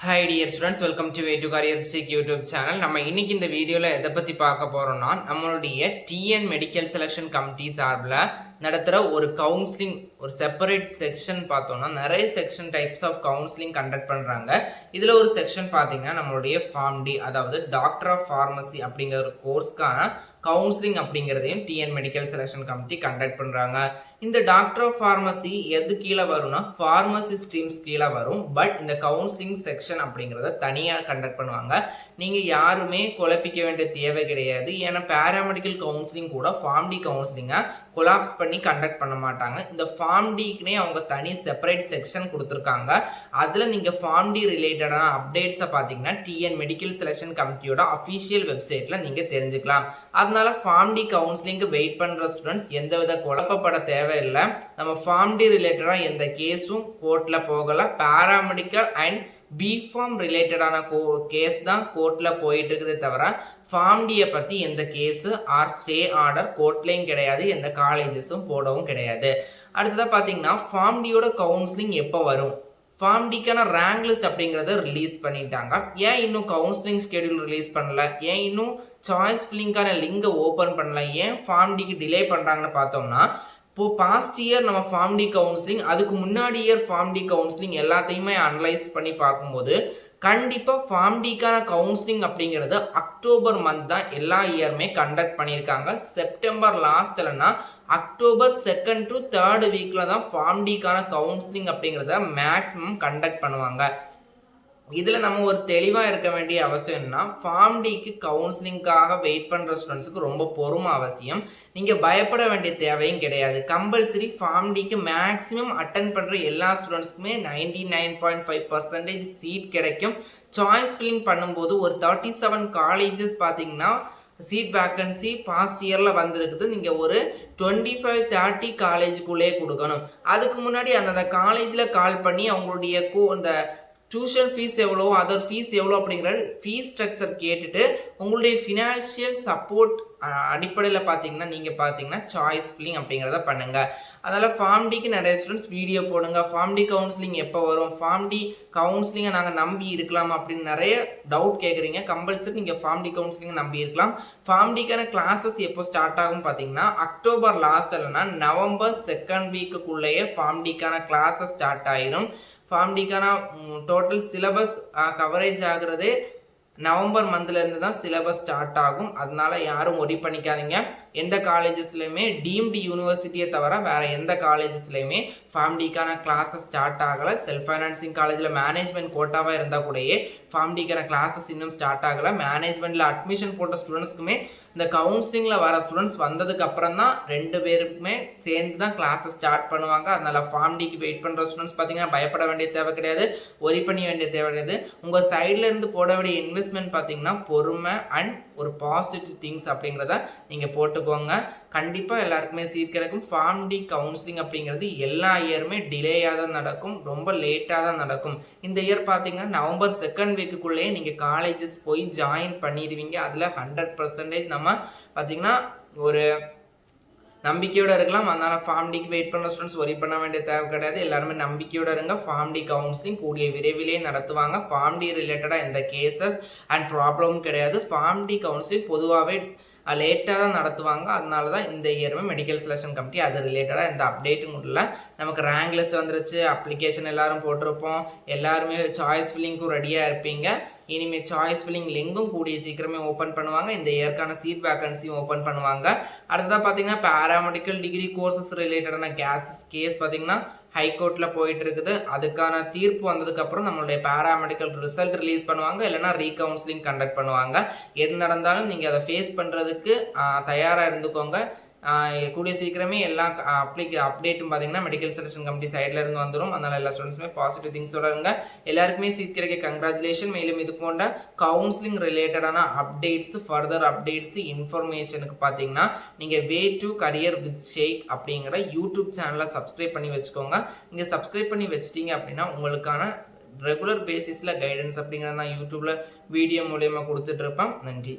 Hi dear students, welcome to Way to Career Psych YouTube channel. நம்ம இன்னைக்கு இந்த வீடியோல எதை பத்தி பார்க்க போறோம்னா நம்மளுடைய TN மெடிக்கல் செலக்ஷன் கமிட்டி சார்பில் நடத்துகிற ஒரு கவுன்சிலிங் ஒரு செப்பரேட் செக்ஷன் பார்த்தோம்னா நிறைய section types of counselling conduct பண்ணுறாங்க. இதில் ஒரு செக்ஷன் பார்த்தீங்கன்னா நம்மளுடைய ஃபார்ம் டி, அதாவது டாக்டர் ஆஃப் ஃபார்மசி அப்படிங்கிற ஒரு கோர்ஸ்க்கான கவுன்சிலிங் அப்படிங்கிறதையும் TN medical selection committee conduct பண்ணுறாங்க. இந்த டாக்டர் ஆஃப் ஃபார்மசி எது கீழே வரும்னா ஃபார்மசி ஸ்ட்ரீம்ஸ் கீழே வரும். பட் இந்த கவுன்சிலிங் செக்ஷன் அப்படிங்கிறத தனியாக கண்டக்ட் பண்ணுவாங்க. நீங்கள் யாருமே குழப்பிக்க வேண்டிய தேவை கிடையாது. ஏன்னா பேராமெடிக்கல் கவுன்சிலிங் கூட ஃபார்ம் டி கவுன்சிலிங்கை கொலாப்ஸ் பண்ணி கண்டக்ட் பண்ண மாட்டாங்க. இந்த ஃபார்ம் டிக்குனே அவங்க தனி செப்பரேட் செக்ஷன் கொடுத்துருக்காங்க. அதில் நீங்கள் ஃபார்ம் டி ரிலேட்டடான அப்டேட்ஸை பார்த்தீங்கன்னா டிஎன் மெடிக்கல் செலக்ஷன் கமிட்டியோட அஃபிஷியல் வெப்சைட்டில் நீங்கள் தெரிஞ்சுக்கலாம். அதனால ஃபார்ம் டி கவுன்சிலிங்க்கு வெயிட் பண்ணுற ஸ்டூடெண்ட்ஸ் எந்தவித குழப்பப்பட தேவையில்லை. நம்ம ஃபார்ம் டி ரிலேட்டடாக எந்த கேஸும் கோர்ட்டில் போகலை. பேராமெடிக்கல் அண்ட் பிஃபார்ம் ரிலேட்டடான கேஸ் தான் கோர்ட்டில் போயிட்டு இருக்குதே தவிர ஃபார்ம் டியை பற்றி எந்த கேஸு ஆர் ஸ்டே ஆர்டர் கோர்ட்லேயும் கிடையாது, எந்த காலேஜஸும் போடவும் கிடையாது. அடுத்ததாக பார்த்தீங்கன்னா ஃபார்ம் டியோட கவுன்சிலிங் எப்போ வரும்? ஃபார்ம் டிக்கான ரேங்க் லிஸ்ட் அப்படிங்கிறத ரிலீஸ் பண்ணிட்டாங்க. ஏன் இன்னும் கவுன்சிலிங் ஸ்கெடியூல் ரிலீஸ் பண்ணல? ஏன் இன்னும் சாய்ஸ் ஃபில்லிங்கான லிங்கை ஓப்பன் பண்ணல? ஏன் ஃபார்ம் டிக்கு டிலே பண்ணுறாங்கன்னு பார்த்தோம்னா, இப்போது பாஸ்ட் இயர் நம்ம ஃபார்ம் டி கவுன்சிலிங், அதுக்கு முன்னாடி இயர் ஃபார்ம் டி கவுன்சிலிங் எல்லாத்தையுமே அனலைஸ் பண்ணி பார்க்கும்போது கண்டிப்பாக ஃபார்ம் டிக்கான கவுன்சிலிங் அப்படிங்கிறது அக்டோபர் மந்த் தான் எல்லா இயருமே கண்டக்ட் பண்ணியிருக்காங்க. செப்டம்பர் லாஸ்ட் இல்லைன்னா அக்டோபர் 2nd to 3rd வீக்கில் தான் ஃபார்ம் டிக்கான கவுன்சிலிங் அப்படிங்கிறத மேக்ஸிமம் கண்டக்ட் பண்ணுவாங்க. இதில் நம்ம ஒரு தெளிவாக இருக்க வேண்டிய அவசியம் என்னன்னா, ஃபார்ம் டிக்கு கவுன்சிலிங்காக வெயிட் பண்ணுற ஸ்டூடெண்ட்ஸுக்கு ரொம்ப பொறுமை அவசியம். நீங்கள் பயப்பட வேண்டிய தேவையும் கிடையாது. கம்பல்சரி ஃபார்ம் டிக்கு மேக்ஸிமம் அட்டன் பண்ணுற எல்லா ஸ்டூடெண்ட்ஸுக்குமே 99.5% சீட் கிடைக்கும். சாய்ஸ் ஃபில்லிங் பண்ணும்போது ஒரு 37 காலேஜஸ் பார்த்தீங்கன்னா சீட் வேக்கன்சி பாஸ்ட் இயரில் வந்திருக்குது. நீங்கள் ஒரு 25-30 காலேஜுக்குள்ளே கொடுக்கணும். அதுக்கு முன்னாடி அந்தந்த காலேஜில் கால் பண்ணி அவங்களுடைய அந்த டியூஷன் ஃபீஸ் எவ்வளோ, அதர் ஃபீஸ் எவ்வளோ அப்படிங்கிற ஃபீஸ் ஸ்ட்ரக்சர் கேட்டுட்டு உங்களுடைய ஃபினான்ஷியல் சப்போர்ட் அடிப்படையில் பார்த்தீங்கன்னா சாய்ஸ் ஃபில்லிங் அப்படிங்கிறத பண்ணுங்கள். அதனால் ஃபார்ம் டிக்கு நிறைய ஸ்டூடெண்ட்ஸ் வீடியோ போடுங்க. ஃபார்ம் டி கவுன்சிலிங் எப்போ வரும், ஃபார்ம் டி கவுன்சிலிங்கை நாங்கள் நம்பி இருக்கலாமா அப்படின்னு நிறைய டவுட் கேட்குறீங்க. கம்பல்சரி நீங்கள் ஃபார்ம் டி கவுன்சிலிங்கை நம்பி இருக்கலாம். ஃபார்ம் டிக்கான கிளாஸஸ் எப்போ ஸ்டார்ட் ஆகும் பார்த்தீங்கன்னா அக்டோபர் லாஸ்ட் இல்லைன்னா நவம்பர் 2nd வீக்குக்குள்ளேயே ஃபார்ம் டிக்கான கிளாஸஸ் ஸ்டார்ட் ஆயிரும். ஃபார்ம் டிக்கான டோட்டல் சிலபஸ் கவரேஜ் ஆகுறதே நவம்பர் மந்த்லேருந்து தான் சிலபஸ் ஸ்டார்ட் ஆகும். அதனால யாரும் ஒரி பண்ணிக்காதீங்க. எந்த காலேஜஸ்லையுமே டீம்டு யூனிவர்சிட்டியை தவிர வேறு எந்த காலேஜஸ்லையுமே ஃபார்ம் டிக்கான கிளாஸஸ் ஸ்டார்ட் ஆகலை. செல்ஃப் ஃபைனான்சிங் காலேஜில் மேனேஜ்மெண்ட் கோட்டாவாக இருந்தால் கூடயே ஃபார்ம் டிக்கான கிளாஸஸ் இன்னும் ஸ்டார்ட் ஆகலை. மேனேஜ்மெண்ட்டில் அட்மிஷன் போட்ட ஸ்டூடெண்ட்ஸ்க்குமே இந்த கவுன்சிலிங்கில் வர ஸ்டூடெண்ட்ஸ் வந்ததுக்கு அப்புறம் தான் 2 பேருக்குமே சேர்ந்து தான் கிளாஸஸ் ஸ்டார்ட் பண்ணுவாங்க. அதனால் ஃபார்ம் டிக்கு வெயிட் பண்ணுற ஸ்டூடெண்ட்ஸ் பார்த்தீங்கன்னா பயப்பட வேண்டிய தேவை கிடையாது, ஒரி பண்ண வேண்டிய தேவை கிடையாது. உங்கள் சைடில் இருந்து போட வேண்டிய இன்வெஸ்ட்மெண்ட் பார்த்தீங்கன்னா பொறுமை அண்ட் ஒரு பாசிட்டிவ் திங்ஸ் அப்படிங்கிறத நீங்கள் போட்டுக்கோங்க. கண்டிப்பாக எல்லாருக்குமே சீட் கிடைக்கும். ஃபார்ம் டி கவுன்சிலிங் அப்படிங்கிறது எல்லா இயருமே டிலேயாக தான் நடக்கும், ரொம்ப லேட்டாக தான் நடக்கும். இந்த இயர் பார்த்தீங்கன்னா நவம்பர் 2nd வீக்குக்குள்ளேயே நீங்கள் காலேஜஸ் போய் ஜாயின் பண்ணிடுவீங்க. அதில் 100% நம்ம பார்த்தீங்கன்னா ஒரு நம்பிக்கையோடு இருக்கலாம். அதனால் ஃபார்ம் டிக்கு வெயிட் பண்ணுற ஸ்டூடெண்ட்ஸ் ஒரி பண்ண வேண்டிய தேவை கிடையாது. எல்லாருமே நம்பிக்கையோடு இருங்க. ஃபார்ம் டி கவுன்சிலிங் கூடிய விரைவிலே நடத்துவாங்க. ஃபார்ம் டி ரிலேட்டடாக எந்த கேசஸ் அண்ட் ப்ராப்ளமும் கிடையாது. ஃபார்ம் டி கவுன்சிலிங் பொதுவாகவே லேட்டாக தான் நடத்துவாங்க. அதனால தான் இந்த இயருமே மெடிக்கல் செலக்ஷன் கமிட்டி அது ரிலேட்டடாக எந்த அப்டேட்டும் இல்லை. நமக்கு ரேங்க் லிஸ்ட் வந்துருச்சு, அப்ளிகேஷன் எல்லாரும் போட்டிருப்போம், எல்லாருமே சாய்ஸ் ஃபில்லிங்க்கும் ரெடியாக இருப்பீங்க. இனிமேல் சாய்ஸ் ஃபில்லிங் லிங்கும் கூடிய சீக்கிரமே ஓப்பன் பண்ணுவாங்க. இந்த இயர்க்கான சீட் வேக்கன்சியும் ஓப்பன் பண்ணுவாங்க. அடுத்ததாக பார்த்தீங்கன்னா பேராமெடிக்கல் டிகிரி கோர்சஸ் ரிலேட்டடான கேஸ் பார்த்தீங்கன்னா ஹைகோர்ட்டில் போயிட்டு இருக்குது. அதுக்கான தீர்ப்பு வந்ததுக்கப்புறம் நம்மளுடைய பேராமெடிக்கல் ரிசல்ட் ரிலீஸ் பண்ணுவாங்க, இல்லைனா ரீகவுன்சிலிங் கண்டக்ட் பண்ணுவாங்க. எது நடந்தாலும் நீங்கள் அதை ஃபேஸ் பண்ணுறதுக்கு தயாராக இருந்துக்கோங்க. கூடிய சீக்கிரமே எல்லா அப்டேட்டும் பார்த்தீங்கன்னா மெடிக்கல் செலக்ஷன் கமிட்டி சைடில் இருந்து வந்துடும். அதனால் எல்லா ஸ்டூடெண்ட்ஸுமே பாசிட்டிவ் திங்ஸோட இருங்க. எல்லாருக்குமே சீட் கிடைக்க கங்க்ராச்சுலேஷன். மேலும் இது போன்ற கவுன்சிலிங் ரிலேட்டடான அப்டேட்ஸ், ஃபர்தர் அப்டேட்ஸ், இன்ஃபர்மேஷனுக்கு பார்த்தீங்கன்னா நீங்கள் வே டு கரியர் வித் ஷேக் அப்படிங்கிற யூடியூப் சேனலை சப்ஸ்கிரைப் பண்ணி வச்சுக்கோங்க. நீங்கள் சப்ஸ்கிரைப் பண்ணி வச்சிட்டிங்க அப்படின்னா உங்களுக்கான ரெகுலர் பேசிஸில் கைடன்ஸ் அப்படிங்கிறது நான் யூடியூப்பில் வீடியோ மூலயமா கொடுத்துட்ருப்பேன். நன்றி.